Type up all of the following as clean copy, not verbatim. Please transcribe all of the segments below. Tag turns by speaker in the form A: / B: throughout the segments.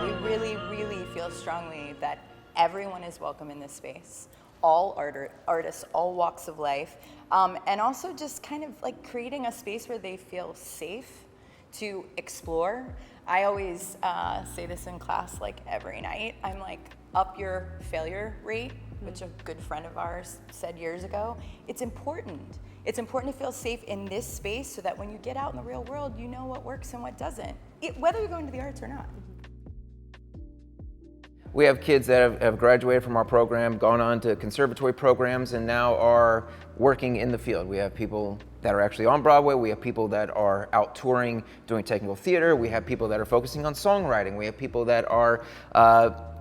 A: we really, really feel strongly that everyone is welcome in this space. All artists, all walks of life, and also just kind of like creating a space where they feel safe to explore. I always say this in class like every night. I'm like, up your failure rate, which a good friend of ours said years ago. It's important. It's important to feel safe in this space so that when you get out in the real world, you know what works and what doesn't, whether you're going to the arts or not.
B: We have kids that have graduated from our program, gone on to conservatory programs, and now are working in the field. We have people that are actually on Broadway. We have people that are out touring, doing technical theater. We have people that are focusing on songwriting. We have people that are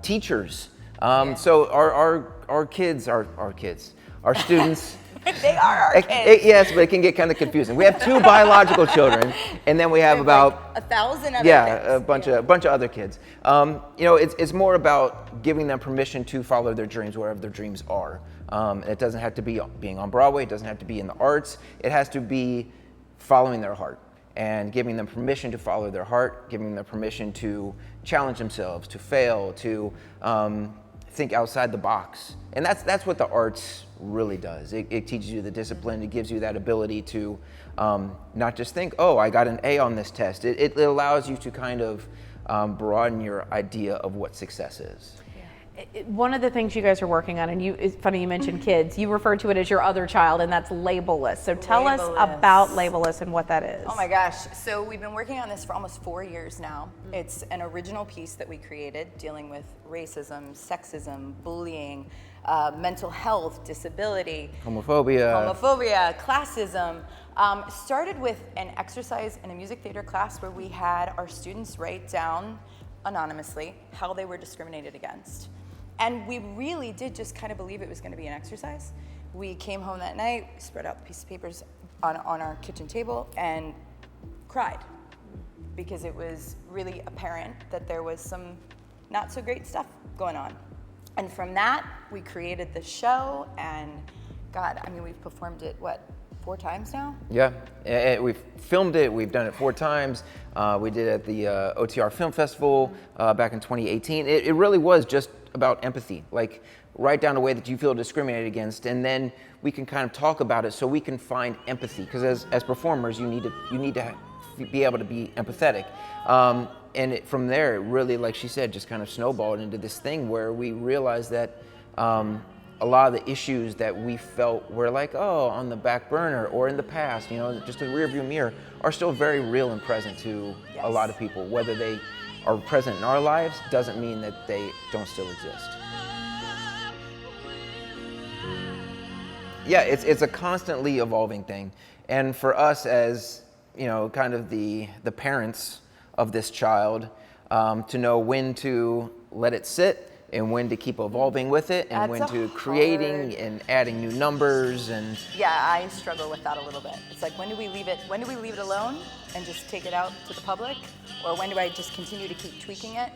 B: teachers. So our kids, our students.
A: They are our kids.
B: Yes, but it can get kind of confusing. We have 2 biological children, and then we have about
A: like 1,000 other kids.
B: a bunch of other kids. It's more about giving them permission to follow their dreams wherever their dreams are. It doesn't have to be being on Broadway. It doesn't have to be in the arts. It has to be following their heart and giving them permission to follow their heart, giving them permission to challenge themselves, to fail, to think outside the box. And that's what the arts really does. It teaches you the discipline. It gives you that ability to not just think, oh, I got an A on this test. It allows you to kind of broaden your idea of what success is.
C: One of the things you guys are working on, and it's funny you mentioned kids, you refer to it as your other child, and that's Labelless. So tell us about Labelless and what that is.
A: Oh my gosh. So we've been working on this for almost 4 years now. It's an original piece that we created dealing with racism, sexism, bullying, mental health, disability, homophobia, classism. Started with an exercise in a music theater class where we had our students write down anonymously how they were discriminated against. And we really did just kind of believe it was going to be an exercise. We came home that night, spread out the piece of papers on our kitchen table and cried because it was really apparent that there was some not so great stuff going on. And from that, we created the show, and God, I mean, we've performed it, 4 times now?
B: Yeah, we've filmed it. We've done it 4 times. We did it at the OTR Film Festival back in 2018. It really was just about empathy, like write down a way that you feel discriminated against, and then we can kind of talk about it so we can find empathy. Because as performers, you need to be able to be empathetic. And from there, it really, like she said, just kind of snowballed into this thing where we realized that a lot of the issues that we felt were like, oh, on the back burner or in the past, just a rearview mirror, are still very real and present to a lot of people. Whether they are present in our lives doesn't mean that they don't still exist. Yeah, it's a constantly evolving thing. And for us as, kind of the parents of this child, to know when to let it sit and when to keep evolving with it, and when to creating and adding new numbers. And
A: yeah, I struggle with that a little bit. It's like, when do we leave it alone and just take it out to the public, or when do I just continue to keep tweaking it?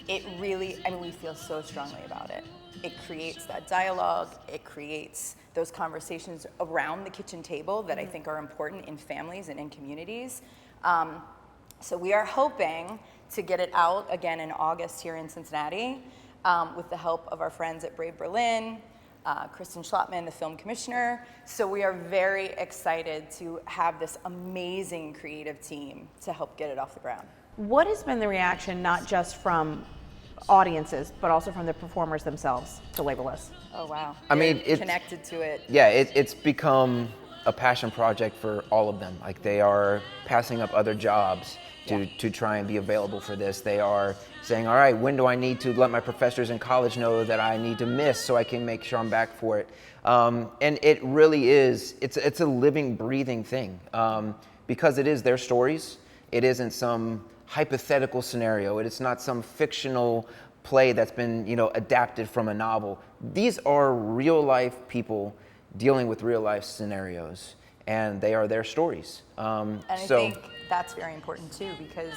A: It really, we feel so strongly about it. It creates that dialogue. It creates those conversations around the kitchen table that I think are important in families and in communities. So we are hoping to get it out again in August here in Cincinnati, with the help of our friends at Brave Berlin, Kristen Schlottman, the film commissioner. So we are very excited to have this amazing creative team to help get it off the ground.
C: What has been the reaction, not just from audiences, but also from the performers themselves to Labelless?
A: Oh, wow.
B: It's
A: connected to it.
B: Yeah, it's become a passion project for all of them. Like, they are passing up other jobs to try and be available for this. They are saying, all right, when do I need to let my professors in college know that I need to miss so I can make sure I'm back for it? And it really is, it's a living, breathing thing, because it is their stories. It isn't some hypothetical scenario. It's not some fictional play that's been, adapted from a novel. These are real life people dealing with real life scenarios, and they are their stories.
A: And I think that's very important too, because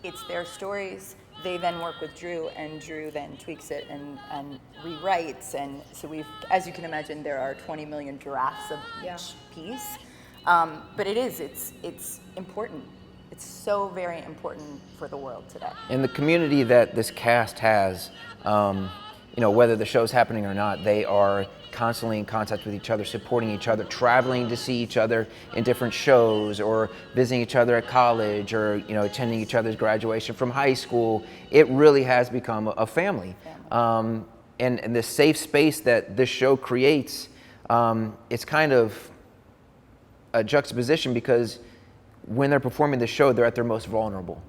A: it's their stories. They then work with Drew, and Drew then tweaks it and rewrites. And so as you can imagine, there are 20 million drafts of each piece. But it's important It's so very important for the world today.
B: And the community that this cast has, you know, whether the show's happening or not, they are constantly in contact with each other, supporting each other, traveling to see each other in different shows, or visiting each other at college, or, you know, attending each other's graduation from high school. It really has become a family. And the safe space that this show creates, it's kind of a juxtaposition, because when they're performing the show, they're at their most vulnerable.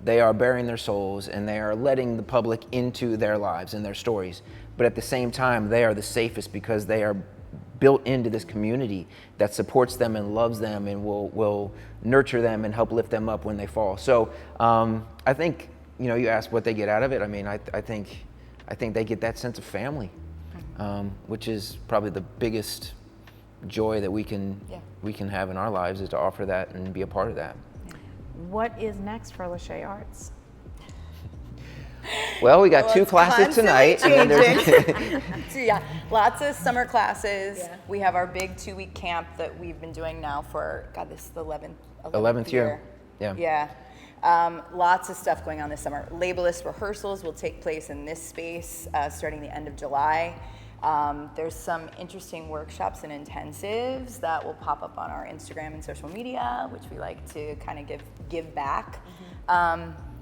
B: They are bearing their souls, and they are letting the public into their lives and their stories. But at the same time, they are the safest, because they are built into this community that supports them and loves them and will nurture them and help lift them up when they fall. So I think, you know, you asked what they get out of it. I mean, I think they get that sense of family, which is probably the biggest joy that we can have in our lives, is to offer that and be a part of that.
C: What is next for Lachey Arts?
B: Well, we got 2 classes tonight. And then
A: So yeah, lots of summer classes. Yeah. We have our big 2-week camp that we've been doing now for, God, this is the 11th
B: year.
A: Yeah. Lots of stuff going on this summer. Labelist rehearsals will take place in this space starting the end of July. There's some interesting workshops and intensives that will pop up on our Instagram and social media, which we like to kind of give back.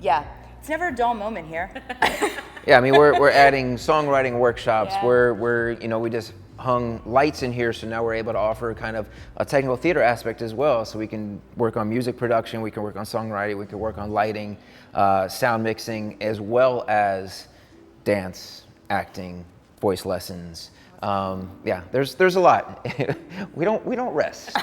A: Yeah, it's never a dull moment here.
B: Yeah, I mean, we're adding songwriting workshops. Yeah. We're you know, we just hung lights in here, so now we're able to offer kind of a technical theater aspect as well. So we can work on music production, we can work on songwriting, we can work on lighting, sound mixing, as well as dance, acting, voice lessons. Yeah, there's a lot. We don't rest.